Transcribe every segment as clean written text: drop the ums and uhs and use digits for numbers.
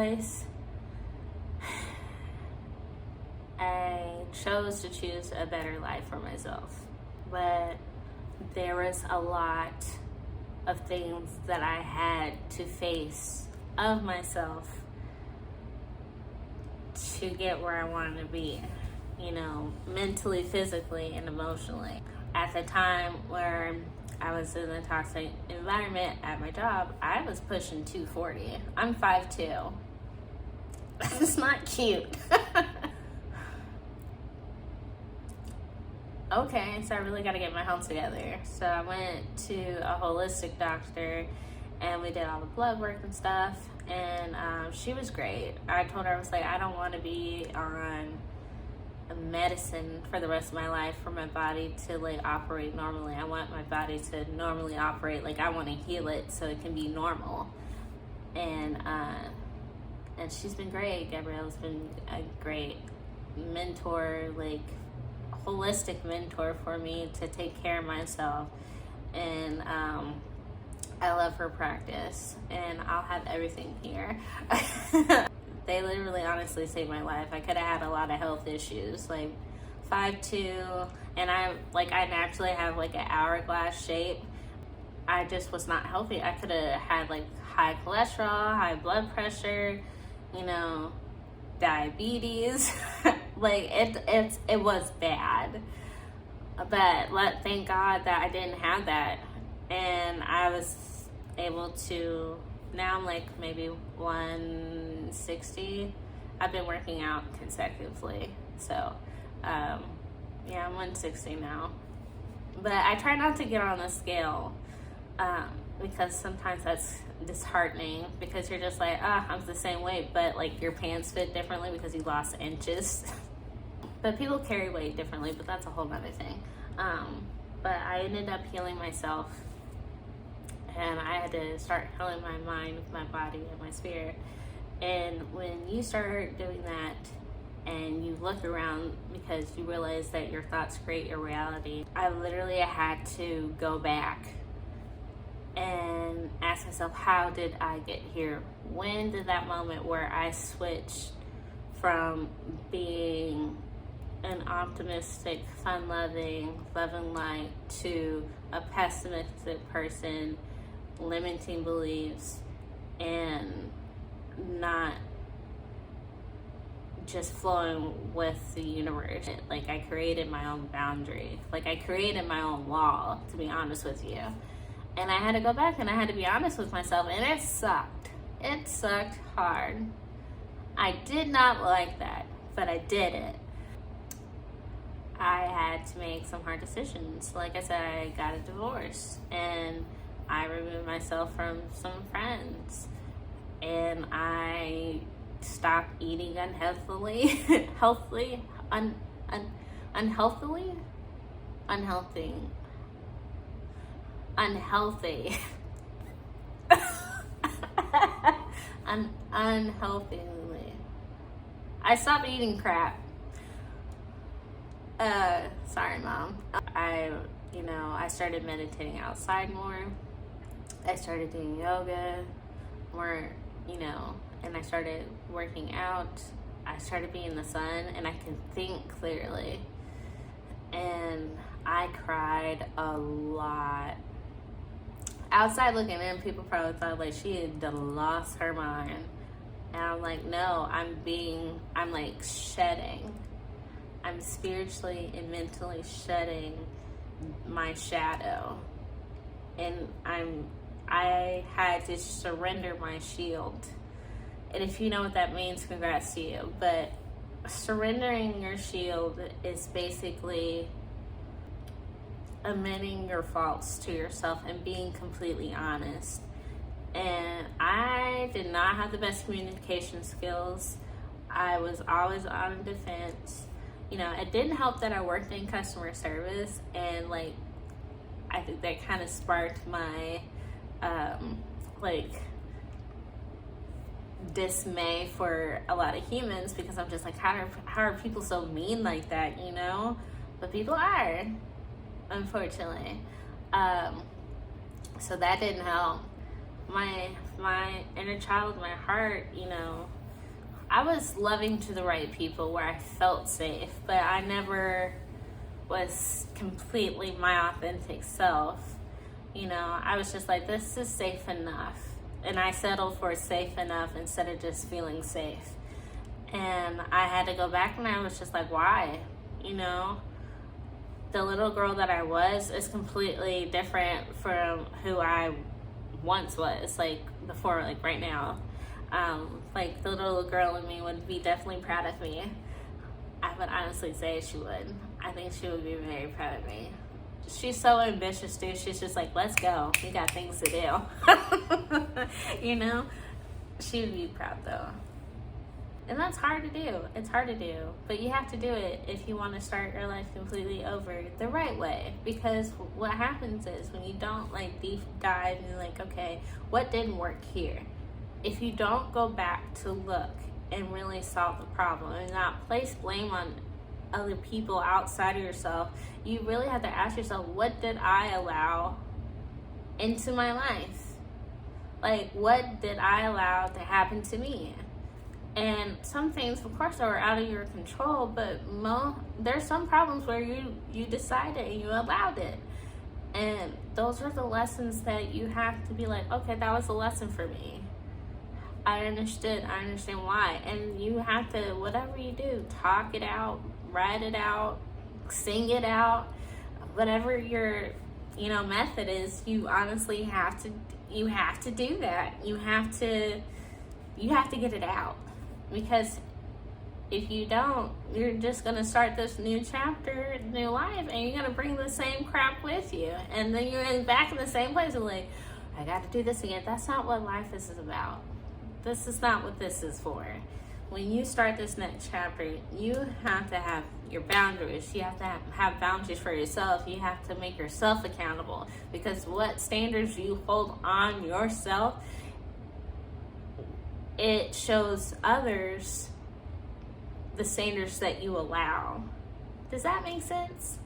choice. I chose to choose a better life for myself. But there was a lot of things that I had to face of myself to get where I wanted to be, mentally, physically, and emotionally. At the time where I was in a toxic environment at my job, I was pushing 240. I'm 5'2". It's not cute. Okay, so I really got to get my health together. So I went to a holistic doctor, and we did all the blood work and stuff, and she was great. I told her, I was like, I don't want to be on medicine for the rest of my life for my body to operate normally. I want my body to normally operate. I want to heal it so it can be normal. And she's been great. Gabrielle's been a great mentor, holistic mentor for me to take care of myself. And I love her practice, and I'll have everything here. They literally honestly saved my life. I could have had a lot of health issues, 5'2", and I naturally have an hourglass shape. I just was not healthy. I could have had high cholesterol, high blood pressure, diabetes. It was bad. But thank God that I didn't have that, and I was able to. Now I'm maybe 160. I've been working out consecutively, so I'm 160 now. But I try not to get on the scale because sometimes that's disheartening, because you're just I'm the same weight, but your pants fit differently because you lost inches. But people carry weight differently, but that's a whole nother thing. But I ended up healing myself, and I had to start healing my mind, my body, and my spirit. And when you start doing that and you look around, because you realize that your thoughts create your reality, I literally had to go back and ask myself, how did I get here? When did that moment where I switched from being an optimistic, fun-loving, loving light to a pessimistic person, limiting beliefs, and not just flowing with the universe? I created my own boundary. I created my own wall, to be honest with you. And I had to go back and I had to be honest with myself, and it sucked. It sucked hard. I did not like that, but I did it. I had to make some hard decisions. Like I said, I got a divorce, and I removed myself from some friends, and I stopped eating unhealthily, unhealthy. I stopped eating crap. Sorry, Mom. I started meditating outside more. I started doing yoga more, and I started working out. I started being in the sun, and I can think clearly. And I cried a lot. Outside looking in, people probably thought she had lost her mind. And I'm no, I'm shedding. I'm spiritually and mentally shedding my shadow. And I had to surrender my shield. And if you know what that means, congrats to you. But surrendering your shield is basically admitting your faults to yourself and being completely honest. And I did not have the best communication skills. I was always on defense. It didn't help that I worked in customer service, and I think that kind of sparked my dismay for a lot of humans, because I'm just how are people so mean like that, But people are, unfortunately. So that didn't help. My my inner child, my heart, you know, I was loving to the right people where I felt safe, but I never was completely my authentic self. You know, I was just like, this is safe enough. And I settled for safe enough instead of just feeling safe. And I had to go back and I was just like, why? You know, the little girl that I was is completely different from who I once was, like before, like right now. Like the little girl in me would be definitely proud of me. I would honestly say she would. I think she would be very proud of me. She's so ambitious, dude. She's just like, let's go. We got things to do. You know? She would be proud though. And that's hard to do. It's hard to do. But you have to do it if you want to start your life completely over the right way. Because what happens is when you don't like deep dive and you're like, okay, what didn't work here? If you don't go back to look and really solve the problem and not place blame on other people outside of yourself, you really have to ask yourself, what did I allow into my life? Like, what did I allow to happen to me? And some things, of course, are out of your control, but there's some problems where you decided and you allowed it. And those are the lessons that you have to be like, okay, that was a lesson for me. I understand why. And you have to, whatever you do, talk it out, write it out, sing it out, whatever your, you know, method is, you honestly have to do that. You have to get it out. Because if you don't, you're just going to start this new chapter, new life, and you're going to bring the same crap with you. And then you're back in the same place and like, I got to do this again. That's not what life is about. This is not what this is for. When you start this next chapter, you have to have your boundaries. You have to have boundaries for yourself. You have to make yourself accountable. Because what standards you hold on yourself, it shows others the standards that you allow. Does that make sense?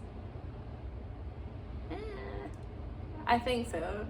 I think so.